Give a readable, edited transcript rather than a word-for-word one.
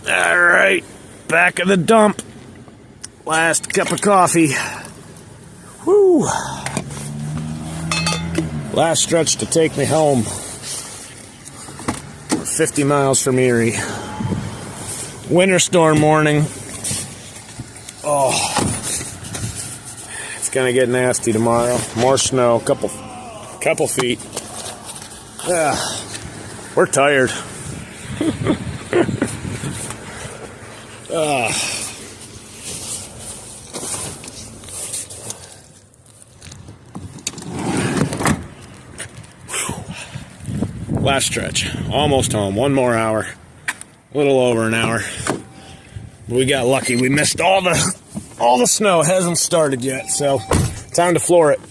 All right, back of the dump. Last cup of coffee. Woo! Last stretch to take me home. We're 50 miles from Erie. Winter storm morning. Oh, it's gonna get nasty tomorrow. More snow, couple feet. We're tired. Last stretch, almost home. One more hour, a little over an hour. We got lucky. We missed all the snow. It hasn't started yet, so time to floor it.